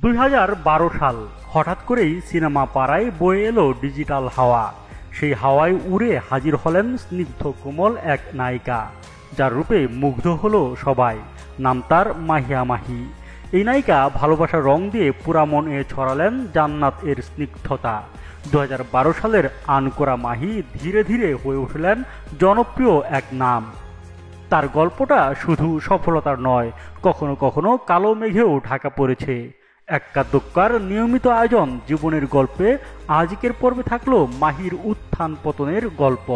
2012 সাল হঠাৎ করেই সিনেমা পাড়ায় বয়ে এলো ডিজিটাল হাওয়া। সেই হাওয়ায় উড়ে হাজির হলেন স্নিগ্ধ কোমল এক নায়িকা, যার রূপে মুগ্ধ হলো সবাই। নাম তার মাহিয়া মাহি। এই নায়িকা ভালোবাসার রং দিয়ে পুরা মনে ছড়ালেন জান্নাত এর স্নিগ্ধতা। 2012 সালের আনকোরা মাহি ধীরে ধীরে হয়ে উঠলেন জনপ্রিয় এক নাম। তার গল্পটা শুধু সফলতার নয়, কখনো কখনো কালো মেঘেও ঢাকা পড়েছে। এক্কা দোক্কার নিয়মিত আয়োজন জীবনের গল্পে আজকের পর্বে থাকলো মাহির উত্থান পতনের গল্প।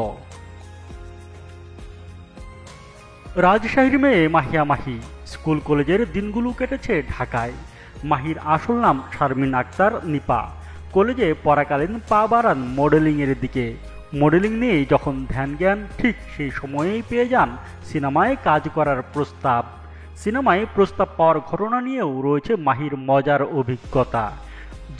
রাজশাহীর মেয়ে মাহিয়া মাহি স্কুল কলেজের দিনগুলো কেটেছে ঢাকায়। মাহির আসল নাম শারমিন আক্তার নিপা। কলেজে পড়াকালীন পা বাড়ান মডেলিংয়ের দিকে। মডেলিং নিয়ে যখন ধ্যান জ্ঞান ঠিক সেই সময়েই পেয়ে যান সিনেমায় কাজ করার প্রস্তাব। সিনেমায় প্রস্তাব পাওয়ার ঘটনা নিয়েও রয়েছে মাহির মজার অভিজ্ঞতা।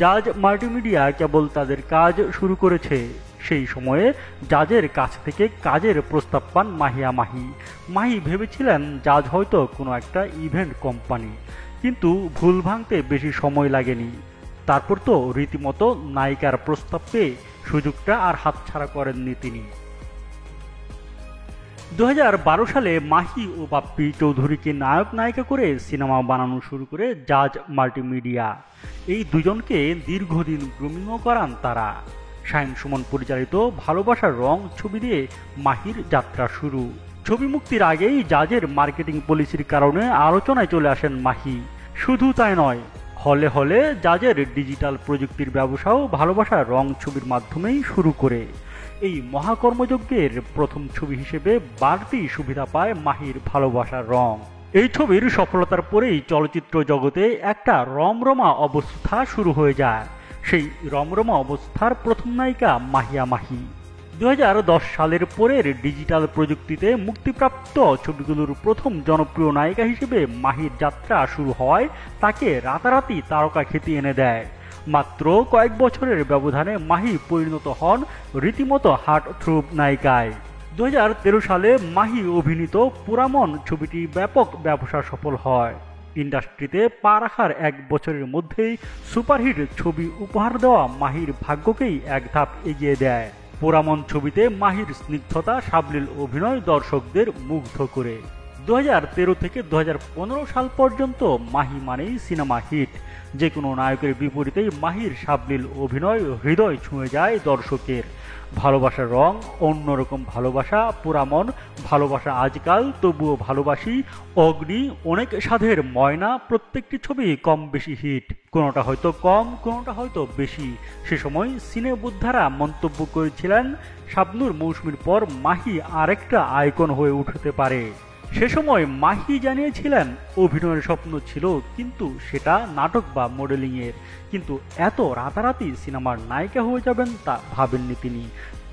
জাজ মাল্টিমিডিয়া কেবল তাদের কাজ শুরু করেছে, সেই সময়ে জাজের কাছ থেকে কাজের প্রস্তাব পান মাহিয়া মাহি। মাহি ভেবেছিলেন জাজ হয়তো কোনো একটা ইভেন্ট কোম্পানি, কিন্তু ভুল ভাঙতে বেশি সময় লাগেনি। তারপর তো রীতিমতো নায়িকার প্রস্তাব পেয়ে সুযোগটা আর হাতছাড়া করেননি তিনি। 2012 সালে মাহি ও বাপ্পি চৌধুরীকে নায়ক নায়িকা করে সিনেমা বানানো শুরু করে জাজ মাল্টিমিডিয়া। এই দুজনকে দীর্ঘদিন গ্রুমিংও করান তারা। শাহিন সুমন পরিচালিত ভালোবাসার রং ছবি দিয়ে মাহির যাত্রা শুরু। ছবি মুক্তির আগেই জাজের মার্কেটিং পলিসির কারণে আলোচনায় চলে আসেন মাহি। শুধু তাই নয়, হলে হলে জাজের ডিজিটাল প্রযুক্তির ব্যবসাও ভালোবাসার রং ছবির মাধ্যমেই শুরু করে। এই মহাকর্মযজ্ঞের প্রথম ছবি হিসেবে বাড়তি সুবিধা পায় মাহির ভালোবাসার রং। এই ছবির সফলতার পরেই চলচ্চিত্র জগতে একটা রমরমা অবস্থা শুরু হয়ে যায়। সেই রমরমা অবস্থার প্রথম নায়িকা মাহিয়া মাহি। 2010 সালের পরের ডিজিটাল প্রযুক্তিতে মুক্তিপ্রাপ্ত ছবিগুলোর প্রথম জনপ্রিয় নায়িকা হিসেবে মাহির যাত্রা শুরু হওয়ায় তাকে রাতারাতি তারকা খ্যাতি এনে দেয়। মাত্র কয়েক বছরের ব্যবধানে মাহি পরিণত হন রীতিমতো হার্ট থ্রোব নায়িকায়। 2013 সালে মাহি অভিনীত পুরামন ছবিটি ব্যাপক ব্যবসা সফল হয়। ইন্ডাস্ট্রিতে পা রাখার এক বছরের মধ্যেই সুপারহিট ছবি উপহার দেওয়া মাহির ভাগ্যকেই এক ধাপ এগিয়ে দেয়। পুরামন ছবিতে মাহির স্নিগ্ধতা সাবলীল অভিনয় দর্শকদের মুগ্ধ করে। 2013 থেকে 2015 সাল পর্যন্ত মাহি মানেই সিনেমা হিট। যে কোনো নায়কের বিপরীতেই মাহির সাবলীল অভিনয় হৃদয় ছুঁয়ে যায় দর্শকের। ভালোবাসার রং, অন্যরকম ভালোবাসা, পুরামন, ভালোবাসা আজকাল, তবুও ভালোবাসি, অগ্নি, অনেক সাধের ময়না, প্রত্যেকটি ছবি কম বেশি হিট। কোনোটা হয়তো কম, কোনোটা হয়তো বেশি। সে সময় সিনে বুদ্ধারা মন্তব্য করেছিলেন শাবনূর মৌসুমীর পর মাহি আরেকটা আইকন হয়ে উঠতে পারে। সে সময় মাহি জানিয়েছিলেন অভিনয়ের স্বপ্ন ছিল, কিন্তু সেটা নাটক বা মডেলিংয়ের। কিন্তু এত রাতারাতি সিনেমার নায়িকা হয়ে যাবেন তা ভাবেননি তিনি।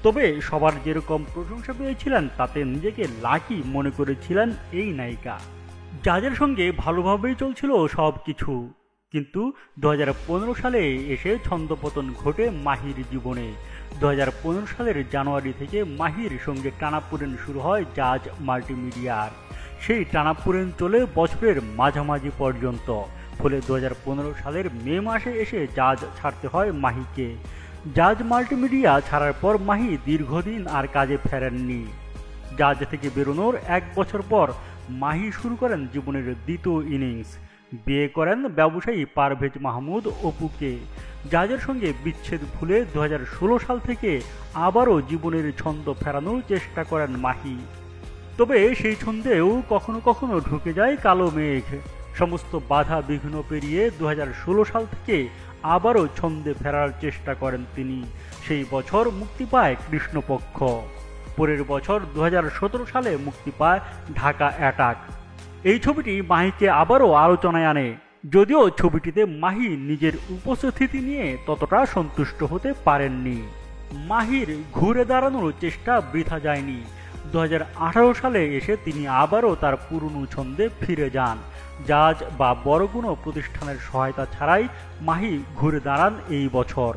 তবে সবার যেরকম প্রশংসা পেয়েছিলেন তাতে নিজেকে লাকি মনে করেছিলেন এই নায়িকা। জাজের সঙ্গে ভালোভাবেই চলছিল সব কিছু, কিন্তু 2015 সালে এসে ছন্দপতন ঘটে মাহির জীবনে। 2015 সালের জানুয়ারি থেকে মাহির সঙ্গে টানাপোড়েন শুরু হয় জাজ মাল্টিমিডিয়ার। সেই টানাপোড়েন চলে বছরের মাঝামাঝি পর্যন্ত। ফলে 2015 সালের মে মাসে এসে জাজ ছাড়তে হয় মাহিকে। জাজ মাল্টিমিডিয়া ছাড়ার পর মাহি দীর্ঘদিন আর কাজে ফেরেননি। জাজ থেকে বেরোনোর এক বছর পর মাহি শুরু করেন জীবনের দ্বিতীয় ইনিংস। বিয়ে করেন ব্যবসায়ী পারভেজ মাহমুদ অপুকে। জাজের সঙ্গে বিচ্ছেদ ভুলে 2016 সাল থেকে আবারও জীবনের ছন্দ ফেরানোর চেষ্টা করেন মাহি। তবে সেই ছন্দেও কখনো কখনো ঢুকে যায় কালো মেঘ। সমস্ত বাধা বিঘ্ন পেরিয়ে 2016 সাল থেকে আবারও ছন্দে ফেরার চেষ্টা করেন তিনি। সেই বছর মুক্তি পায় কৃষ্ণপক্ষ। পরের বছর 2017 সালে মুক্তি পায় ঢাকা অ্যাটাক। এই ছবিটি মাহিকে আবারও আলোচনায় আনে, যদিও ছবিটিতে মাহি নিজের উপস্থিতি নিয়ে ততটা সন্তুষ্ট হতে পারেননি। মাহির ঘুরে দাঁড়ানোর চেষ্টা বৃথা যায়নি। 2018 সালে এসে তিনি আবারও তার পুরনো ছন্দে ফিরে যান। জাজ বা বড় কোনো প্রতিষ্ঠানের সহায়তা ছাড়াই মাহি ঘুরে দাঁড়ান এই বছর।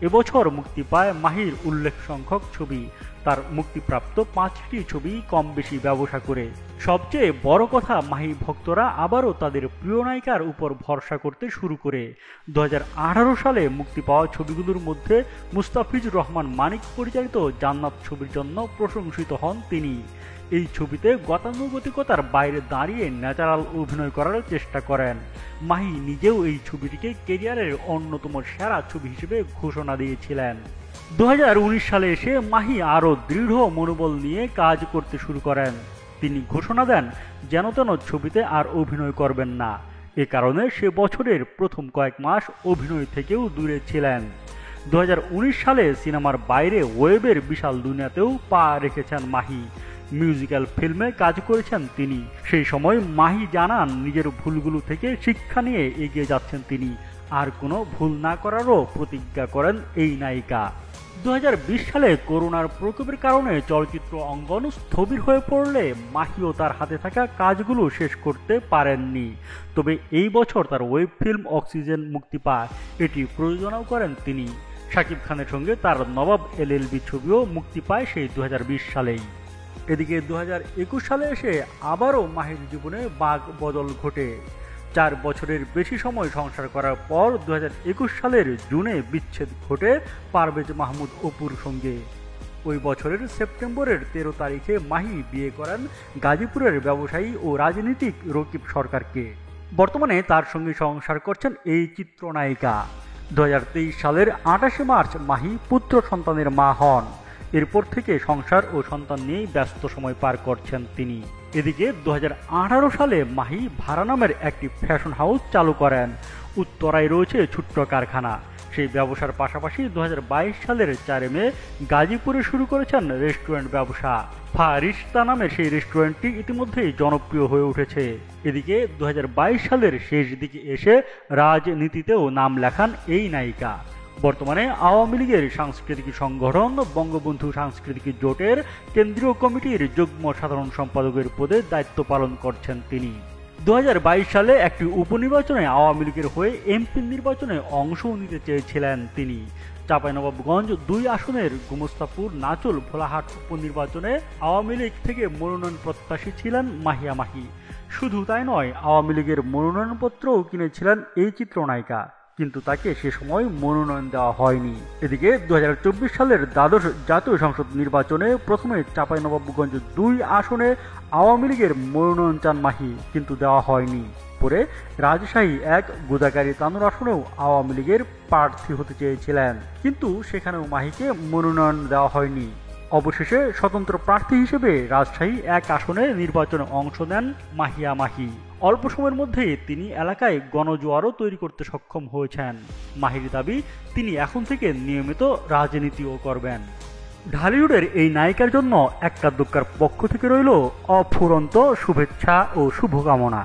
এবছর মুক্তি পায় মাহির উল্লেখ সংখ্যক ছবি। তার মুক্তিপ্রাপ্ত 5টি ছবি কম বেশি ব্যবসা করে। সবচেয়ে বড় কথা, মাহি ভক্তরা আবারও তাদের প্রিয় নায়িকার উপর ভরসা করতে শুরু করে। 2018 সালে মুক্তি পাওয়া ছবিগুলোর মধ্যে মুস্তাফিজুর রহমান মানিক পরিচালিত জান্নাত ছবির জন্য প্রশংসিত হন তিনি। এই ছবিতে গতানুগতিকতার বাইরে দাঁড়িয়ে ন্যাচারাল অভিনয় করার চেষ্টা করেন। মাহি নিজেও এই ছবিটিকে ক্যারিয়ারের অন্যতম সেরা ছবি হিসেবে ঘোষণা দিয়েছিলেন। 2019 সালে এসে মাহি আরও দৃঢ় মনোবল নিয়ে কাজ করতে শুরু করেন। তিনি ঘোষণা দেন যেন তেন ছবিতে আর অভিনয় করবেন না। এ কারণে সে বছরের প্রথম কয়েক মাস অভিনয় থেকেও দূরে ছিলেন। 2019 সালে সিনেমার বাইরে ওয়েবের বিশাল দুনিয়াতেও পা রেখেছেন মাহি। মিউজিক্যাল ফিল্মে কাজ করেছেন তিনি। সেই সময় মাহি জানান নিজের ভুলগুলো থেকে শিক্ষা নিয়ে এগিয়ে যাচ্ছেন তিনি, আর কোনো ভুল না করারও প্রতিজ্ঞা করেন এই নায়িকা। 2020 সালে করোনার প্রকোপের কারণে চলচ্চিত্র অঙ্গন স্থবির হয়ে পড়লে মাহিও তার হাতে থাকা কাজগুলো শেষ করতে পারেননি। তবে এই বছর তার ওয়েব ফিল্ম অক্সিজেন মুক্তি পায়, এটি প্রযোজনাও করেন তিনি। শাকিব খানের সঙ্গে তার নবাব LLB ছবিও মুক্তি পায় সেই 2020 সালেই। এদিকে 2021 সালে এসে আবারও মাহির জীবনে বাঁক বদল ঘটে। 4 বছরের বেশি সময় সংসার করার পর 2021 সালের জুনে বিচ্ছেদ ঘটে পারভেজ মাহমুদ অপুর সঙ্গে। ওই বছরের সেপ্টেম্বরের 13 তারিখে মাহি বিয়ে করেন গাজীপুরের ব্যবসায়ী ও রাজনীতিক রকিব সরকারকে। বর্তমানে তার সঙ্গে সংসার করছেন এই চিত্রনায়িকা। 2023 সালের 28 মার্চ মাহি পুত্র সন্তানের মা হন। এরপর থেকে সংসার ও সন্তান নিয়েই ব্যস্ত সময় পার করছেন তিনি। এদিকে 2018 সালে মাহি ভাড়া নামের একটি ফ্যাশন হাউস চালু করেন। উত্তরায় রয়েছে ছোট্ট কারখানা। সেই ব্যবসার পাশাপাশি 2022 সালের 4 মে গাজীপুরে শুরু করেছেন রেস্টুরেন্ট ব্যবসা। ফারিস্তা নামের সেই রেস্টুরেন্টটি ইতিমধ্যেই জনপ্রিয় হয়ে উঠেছে। এদিকে 2022 সালের শেষ দিকে এসে রাজনীতিতেও নাম লেখান এই নায়িকা। বর্তমানে আওয়ামী লীগের সাংস্কৃতিক সংগঠন বঙ্গবন্ধু সাংস্কৃতিক জোটের কেন্দ্রীয় কমিটির যুগ্ম সাধারণ সম্পাদকের পদে দায়িত্ব পালন করছেন তিনি। 2022 সালে একটি উপনির্বাচনে আওয়ামী লীগের হয়ে এমপি নির্বাচনে অংশ নিতে চেয়েছিলেন তিনি। চাঁপাইনবাবগঞ্জ 2 আসনের গোমস্তাপুর নাচল ভোলাহাট উপনির্বাচনে আওয়ামী লীগ থেকে মনোনয়ন প্রত্যাশী ছিলেন মাহিয়া মাহি। শুধু তাই নয়, আওয়ামী লীগের মনোনয়নপত্রও কিনেছিলেন এই চিত্রনায়িকা, কিন্তু তাকে সে সময় মনোনয়ন দেওয়া হয়নি। এদিকে 2024 সালের দ্বাদশ জাতীয় সংসদ নির্বাচনে প্রথমে চাঁপাইনবাবগঞ্জ 2 আসনে আওয়ামী লীগের মনোনয়ন চান মাহি, কিন্তু দেওয়া হয়নি। পরে রাজশাহী 1 গোদাগাড়ী তানোর আসনেও আওয়ামী লীগের প্রার্থী হতে চেয়েছিলেন, কিন্তু সেখানেও মাহিকে মনোনয়ন দেওয়া হয়নি। অবশেষে স্বতন্ত্র প্রার্থী হিসেবে রাজশাহী 1 আসনে নির্বাচনে অংশ নেন মাহিয়া মাহি। অল্প সময়ের মধ্যেই তিনি এলাকায় গণজোয়ারও তৈরি করতে সক্ষম হয়েছেন। মাহির দাবি, তিনি এখন থেকে নিয়মিত রাজনীতিও করবেন। ঢালিউডের এই নায়িকার জন্য একটা দোক্কার পক্ষ থেকে রইল অফুরন্ত শুভেচ্ছা ও শুভকামনা।